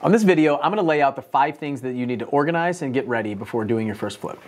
On this video, I'm gonna lay out the 5 things that you need to organize and get ready before doing your first flip.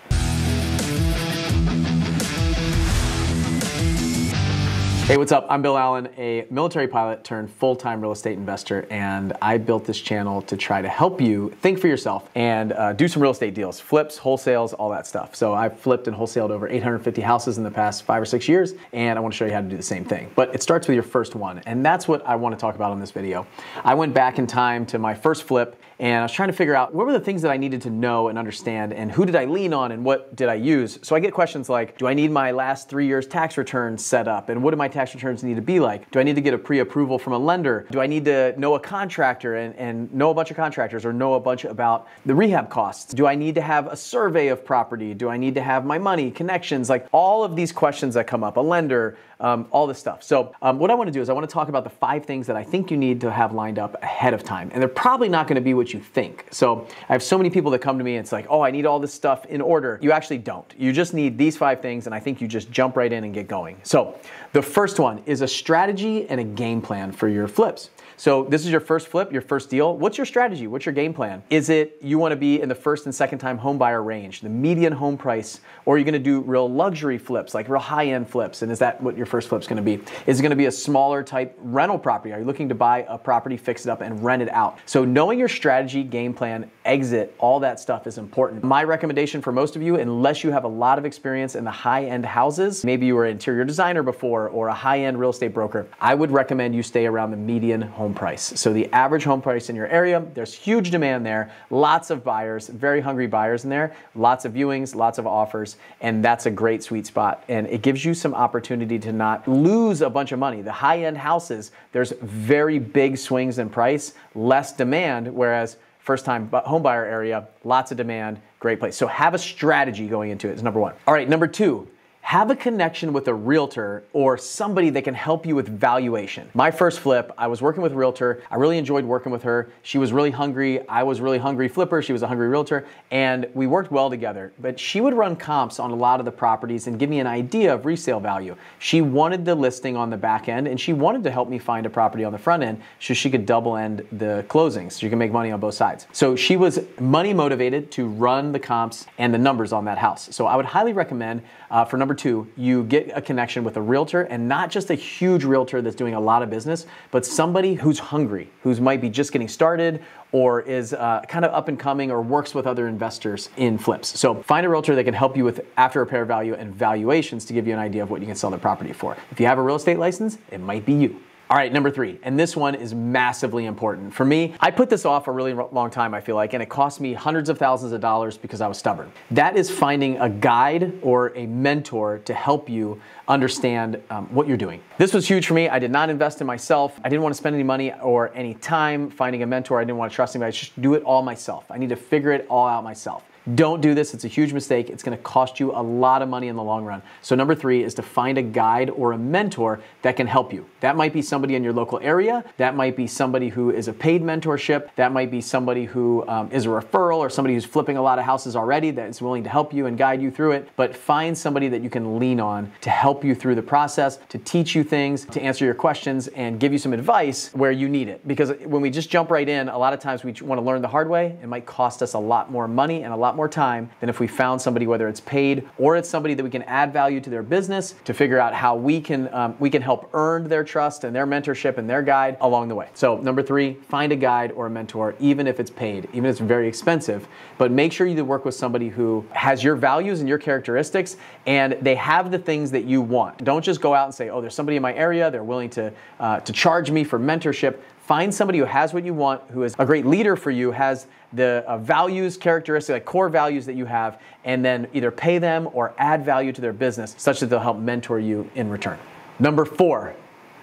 Hey, what's up? I'm Bill Allen, a military pilot turned full-time real estate investor, and I built this channel to try to help you think for yourself and do some real estate deals, flips, wholesales, all that stuff. So I've flipped and wholesaled over 850 houses in the past 5 or 6 years, and I want to show you how to do the same thing. But it starts with your first one, and that's what I want to talk about on this video. I went back in time to my first flip, and I was trying to figure out what were the things that I needed to know and understand, and who did I lean on, and what did I use? So I get questions like, do I need my last 3 years tax returns set up, and what do my tax returns need to be like? Do I need to get a pre-approval from a lender? Do I need to know a contractor and know a bunch of contractors, or know a bunch about the rehab costs? Do I need to have a survey of property? Do I need to have my money, connections, like all of these questions that come up, a lender, all this stuff. So what I want to do is I want to talk about the 5 things that I think you need to have lined up ahead of time. And they're probably not going to be what you think. So I have so many people that come to me and it's like, oh, I need all this stuff in order. You actually don't. You just need these 5 things, and I think you just jump right in and get going. So the first one is a strategy and a game plan for your flips. So this is your first flip, your first deal. What's your strategy? What's your game plan? Is it you want to be in the first and second time home buyer range, the median home price, or are you going to do real luxury flips, like real high-end flips? And is that what your first flip's going to be? Is it going to be a smaller type rental property? Are you looking to buy a property, fix it up, and rent it out? So knowing your strategy, game plan, exit, all that stuff is important. My recommendation for most of you, unless you have a lot of experience in the high-end houses, maybe you were an interior designer before or a high-end real estate broker, I would recommend you stay around the median home price. So the average home price in your area, there's huge demand there, lots of buyers, very hungry buyers in there, lots of viewings, lots of offers, and that's a great sweet spot. And it gives you some opportunity to not lose a bunch of money. The high-end houses, there's very big swings in price, less demand, whereas first-time home buyer area, lots of demand, great place. So have a strategy going into it is number 1. All right, number 2. Have a connection with a realtor or somebody that can help you with valuation. My first flip, I was working with a realtor. I really enjoyed working with her. She was really hungry. I was really hungry flipper. She was a hungry realtor, and we worked well together. But she would run comps on a lot of the properties and give me an idea of resale value. She wanted the listing on the back end, and she wanted to help me find a property on the front end so she could double end the closings, so you can make money on both sides. So she was money motivated to run the comps and the numbers on that house. So I would highly recommend for number 2, you get a connection with a realtor, and not just a huge realtor that's doing a lot of business, but somebody who's hungry, who's might be just getting started or is kind of up and coming or works with other investors in flips. So find a realtor that can help you with after repair value and valuations to give you an idea of what you can sell the property for. If you have a real estate license, it might be you. All right, number 3, and this one is massively important. For me, I put this off a really long time, I feel like, and it cost me hundreds of thousands of dollars because I was stubborn. That is finding a guide or a mentor to help you understand what you're doing. This was huge for me. I did not invest in myself. I didn't want to spend any money or any time finding a mentor. I didn't want to trust anybody. I just do it all myself. I need to figure it all out myself. Don't do this. It's a huge mistake. It's going to cost you a lot of money in the long run. So number 3 is to find a guide or a mentor that can help you. That might be somebody in your local area. That might be somebody who is a paid mentorship. That might be somebody who is a referral, or somebody who's flipping a lot of houses already that is willing to help you and guide you through it. But find somebody that you can lean on to help you through the process, to teach you things, to answer your questions, and give you some advice where you need it. Because when we just jump right in, a lot of times we want to learn the hard way. It might cost us a lot more money and a lot more time than if we found somebody, whether it's paid or it's somebody that we can add value to their business, to figure out how we can help earn their trust and their mentorship and their guide along the way. So number 3, find a guide or a mentor, even if it's paid, even if it's very expensive, but make sure you work with somebody who has your values and your characteristics, and they have the things that you want. Don't just go out and say, oh, there's somebody in my area, they're willing to charge me for mentorship. Find somebody who has what you want, who is a great leader for you, has the values, characteristics, like core values that you have, and then either pay them or add value to their business such that they'll help mentor you in return. Number 4,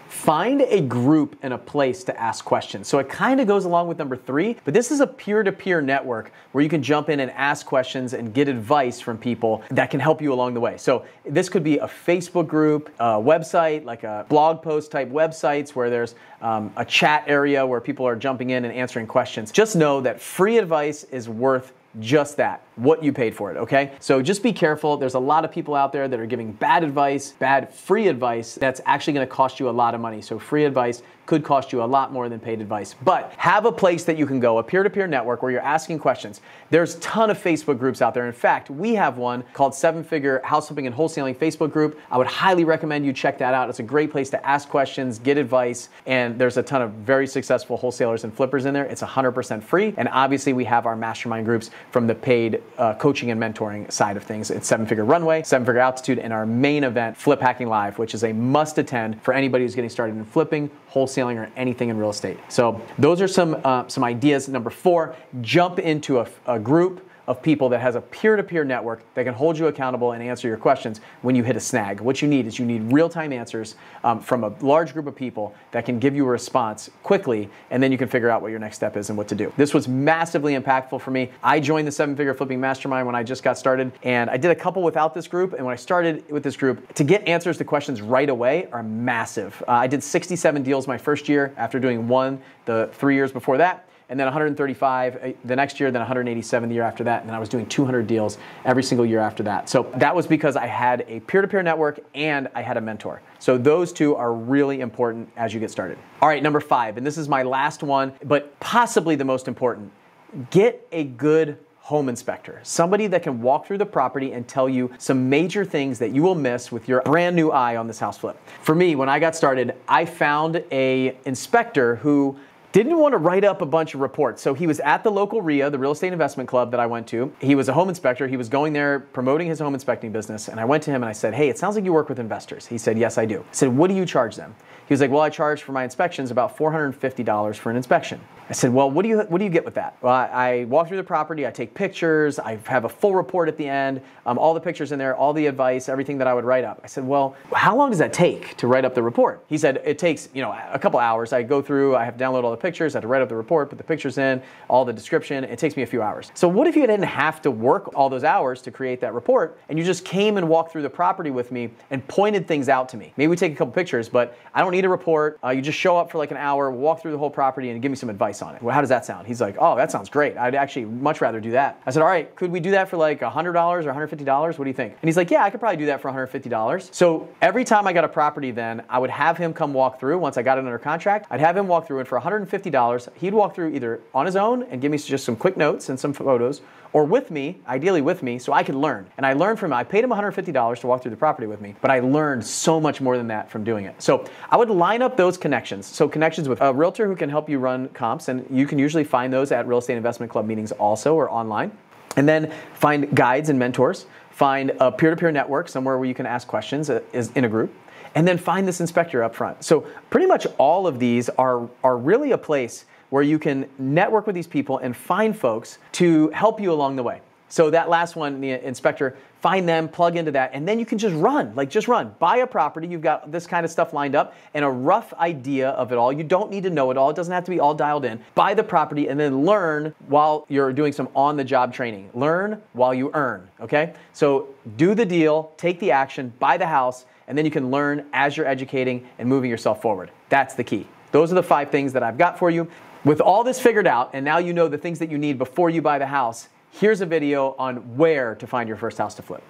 find a group and a place to ask questions. So it kind of goes along with number 3, but this is a peer-to-peer network where you can jump in and ask questions and get advice from people that can help you along the way. So this could be a Facebook group, a website, like a blog post type websites where there's a chat area where people are jumping in and answering questions. Just know that free advice is worth just that. what you paid for it, okay? So just be careful. There's a lot of people out there that are giving bad advice, bad free advice that's actually gonna cost you a lot of money. So free advice could cost you a lot more than paid advice. But have a place that you can go, a peer-to-peer network where you're asking questions. There's a ton of Facebook groups out there. In fact, we have one called 7-Figure House Flipping and Wholesaling Facebook group. I would highly recommend you check that out. It's a great place to ask questions, get advice, and there's a ton of very successful wholesalers and flippers in there. It's 100% free. And obviously we have our mastermind groups from the paid coaching and mentoring side of things. It's 7-Figure Runway, 7-Figure Altitude, and our main event, Flip Hacking Live, which is a must attend for anybody who's getting started in flipping, wholesaling, or anything in real estate. So those are some ideas. Number 4, jump into a group of people that has a peer-to-peer network that can hold you accountable and answer your questions when you hit a snag. What you need is you need real-time answers from a large group of people that can give you a response quickly, and then you can figure out what your next step is and what to do. This was massively impactful for me. I joined the 7-Figure Flipping Mastermind when I just got started, and I did a couple without this group, and when I started with this group, to get answers to questions right away are massive. I did 67 deals my first year after doing one the 3 years before that, and then 135 the next year, then 187 the year after that, and then I was doing 200 deals every single year after that. So that was because I had a peer-to-peer network and I had a mentor. So those two are really important as you get started. All right, number 5, and this is my last one, but possibly the most important. Get a good home inspector, somebody that can walk through the property and tell you some major things that you will miss with your brand new eye on this house flip. For me, when I got started, I found an inspector who didn't want to write up a bunch of reports. So he was at the local RIA, the Real Estate Investment Club that I went to. He was a home inspector. He was going there promoting his home inspecting business. And I went to him and I said, hey, it sounds like you work with investors. He said, yes, I do. I said, what do you charge them? He was like, well, I charge for my inspections about $450 for an inspection. I said, well, what do you get with that? Well, I walk through the property, I take pictures, I have a full report at the end, all the pictures in there, all the advice, everything that I would write up. I said, well, how long does that take to write up the report? He said, it takes, a couple hours. I go through, I have to download all the pictures, I have to write up the report, put the pictures in, all the description. It takes me a few hours. So what if you didn't have to work all those hours to create that report, and you just came and walked through the property with me and pointed things out to me? Maybe we take a couple pictures, but I don't need a report. You just show up for like an hour, walk through the whole property, and give me some advice on it. Well, how does that sound? He's like, oh, that sounds great. I'd actually much rather do that. I said, all right, could we do that for like $100 or $150? What do you think? And he's like, yeah, I could probably do that for $150. So every time I got a property then, I would have him come walk through. Once I got it under contract, I'd have him walk through, and for $150, he'd walk through either on his own and give me just some quick notes and some photos, or with me, ideally with me, so I could learn. And I learned from him. I paid him $150 to walk through the property with me, but I learned so much more than that from doing it. So I would line up those connections. So connections with a realtor who can help you run comps, and you can usually find those at Real Estate Investment Club meetings also, or online. And then find guides and mentors. Find a peer-to-peer network, somewhere where you can ask questions is in a group. And then find this inspector up front. So pretty much all of these are really a place where you can network with these people and find folks to help you along the way. So that last one, the inspector, find them, plug into that, and then you can just run, Buy a property, you've got this kind of stuff lined up and a rough idea of it all. You don't need to know it all. It doesn't have to be all dialed in. Buy the property and then learn while you're doing some on-the-job training. Learn while you earn, okay? So do the deal, take the action, buy the house, and then you can learn as you're educating and moving yourself forward. That's the key. Those are the 5 things that I've got for you. With all this figured out, and now you know the things that you need before you buy the house, here's a video on where to find your first house to flip.